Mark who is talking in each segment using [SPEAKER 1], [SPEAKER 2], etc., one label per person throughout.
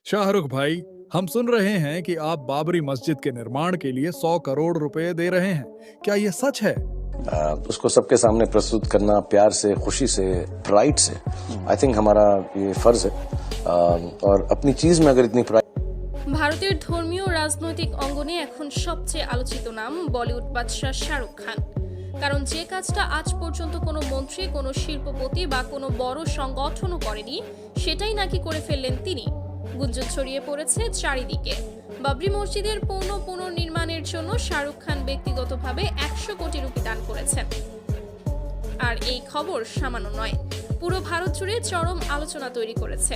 [SPEAKER 1] शाहरुख भाई, हम सुन रहे हैं कि आप बाबरी मस्जिद के निर्माण के लिए 100 करोड़ रुपए दे रहे हैं। क्या ये सच है?
[SPEAKER 2] उसको सबके सामने प्रस्तुत करना प्यार से, खुशी से, प्राइड से, आई थिंक हमारा ये फर्ज है। और अपनी चीज में अगर इतनी प्राइड।
[SPEAKER 3] ভারতের ধর্মীয় রাজনৈতিক অঙ্গনে এখন সবচেয়ে আলোচিত নাম বলিউড বাদশা শাহরুখ খান। কারণ যে কাজটা আজ পর্যন্ত কোনো মন্ত্রী, কোনো শিল্পপতি বা কোনো বড় সংগঠনও করেনি, সেটাই নাকি করে ফেললেন তিনি। গুঞ্জন ছড়িয়ে পড়েছে চারিদিকে। বাবরি মসজিদের পুনর্নির্মাণের জন্য শাহরুখ খান ব্যক্তিগতভাবে 100 কোটি রুপি দান করেছেন। আর এই খবর সামান্য নয়, পুরো ভারত জুড়ে চরম আলোচনা তৈরি করেছে।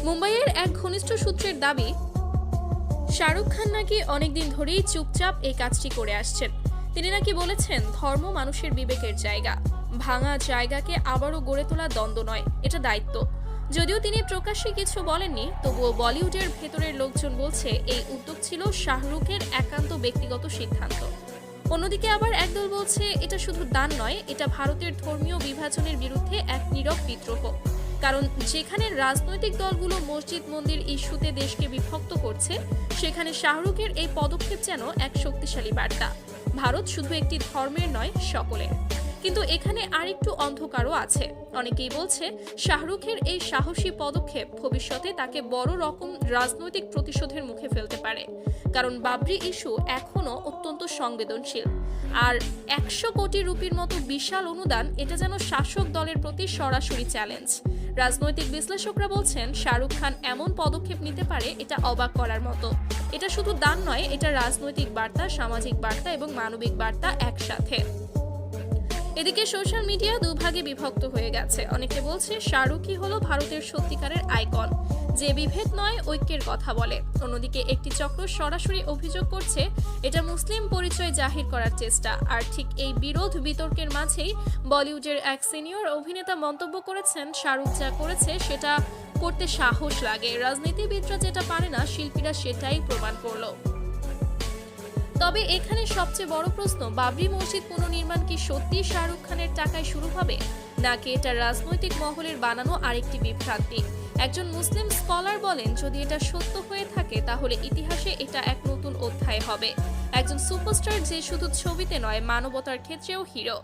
[SPEAKER 3] মুম্বাইয়ের এক ঘনিষ্ঠ সূত্রের দাবি, শাহরুখ খান নাকি অনেকদিন ধরেই চুপচাপ এই কাজটি করে আসছেন। তিনি নাকি বলেছেন, ধর্ম মানুষের বিবেকের জায়গা, ভাঙা জায়গাকে আবারও গড়ে তোলা দ্বন্দ্ব নয়, এটা দায়িত্ব। যদিও তিনি প্রকাশ্যে কিছু বলেননি, তবুও বলিউডের ভেতরের লোকজন বলছে এই উদ্যোগ ছিল শাহরুখের একান্ত ব্যক্তিগত সিদ্ধান্ত। অন্যদিকে আবার একদল বলছে এটা শুধু দান নয়, এটা ভারতের ধর্মীয় বিভাজনের বিরুদ্ধে এক নীরব বিদ্রোহ। কারণ যেখানে রাজনৈতিক দলগুলো মসজিদ মন্দির ইস্যুতে দেশকে বিভক্ত করছে, সেখানে শাহরুখের এই পদক্ষেপ যেন এক শক্তিশালী বার্তা। ভারত শুধু একটি ধর্মের নয়, সকলের। কিন্তু এখানে আরেকটু অন্ধকারও আছে। অনেকেই বলছে শাহরুখের এই সাহসী পদক্ষেপ ভবিষ্যতে তাকে বড় রকম রাজনৈতিক প্রতিশোধের মুখে ফেলতে পারে। কারণ বাবরি ইস্যু এখনো অত্যন্ত সংবেদনশীল। আর 100 কোটি রুপির মতো বিশাল অনুদান, এটা যেন শাসক দলের প্রতি সরাসরি চ্যালেঞ্জ। রাজনৈতিক বিশ্লেষকরা বলছেন, শাহরুখ খান এমন পদক্ষেপ নিতে পারে, এটা অবাক করার মতো। এটা শুধু দান নয়, এটা রাজনৈতিক বার্তা, সামাজিক বার্তা এবং মানবিক বার্তা একসাথে। এদিকে সোশ্যাল মিডিয়া দুভাগে বিভক্ত হয়ে গেছে। অনেকে বলছে শাহরুখই হলো ভারতের সত্যিকারের আইকন, যে বিভেদ নয়, ঐক্যের কথা বলে। অন্যদিকে একটি চক্র সরাসরি অভিযোগ করছে এটা মুসলিম পরিচয় জাহির করার চেষ্টা। আর ঠিক এই বিরোধ বিতর্কের মাঝেই বলিউডের এক সিনিয়র অভিনেতা মন্তব্য করেছেন, শাহরুখ যা করেছে সেটা করতে সাহস লাগে। রাজনীতিবিদরা যেটা পারে না, শিল্পীরা সেটাই প্রমাণ করলো। তবে এখানে সবচেয়ে বড় প্রশ্ন, বাবরি মসজিদ পুনর্নির্মাণ কি সত্যি শাহরুখ খানের টাকায় শুরু হবে, নাকি এটা রাজনৈতিক মহলের বানানো আরেকটি বিভ্রান্তি? একজন মুসলিম স্কলার বলেন, যদি এটা সত্য হয়ে থাকে তাহলে ইতিহাসে এটা এক নতুন অধ্যায় হবে। একজন সুপারস্টার যে শুধু ছবিতে নয়, মানবতার ক্ষেত্রেও হিরো।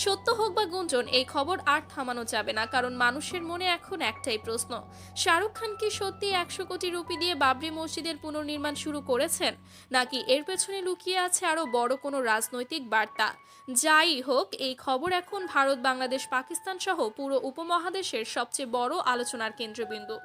[SPEAKER 3] সত্য হোক বা গুঞ্জন, এই খবর আর থামানো যাবে না। কারণ মানুষের মনে এখন একটাই প্রশ্ন, শাহরুখ খান কি সত্যি 100 কোটি রুপি দিয়ে বাবরি মসজিদের পুনর্নির্মাণ শুরু করেছেন, নাকি এর পেছনে লুকিয়ে আছে আরো বড় কোনো রাজনৈতিক বার্তা? যাই হোক, এই খবর এখন ভারত, বাংলাদেশ, পাকিস্তান সহ পুরো উপমহাদেশের সবচেয়ে বড় আলোচনার কেন্দ্রবিন্দু।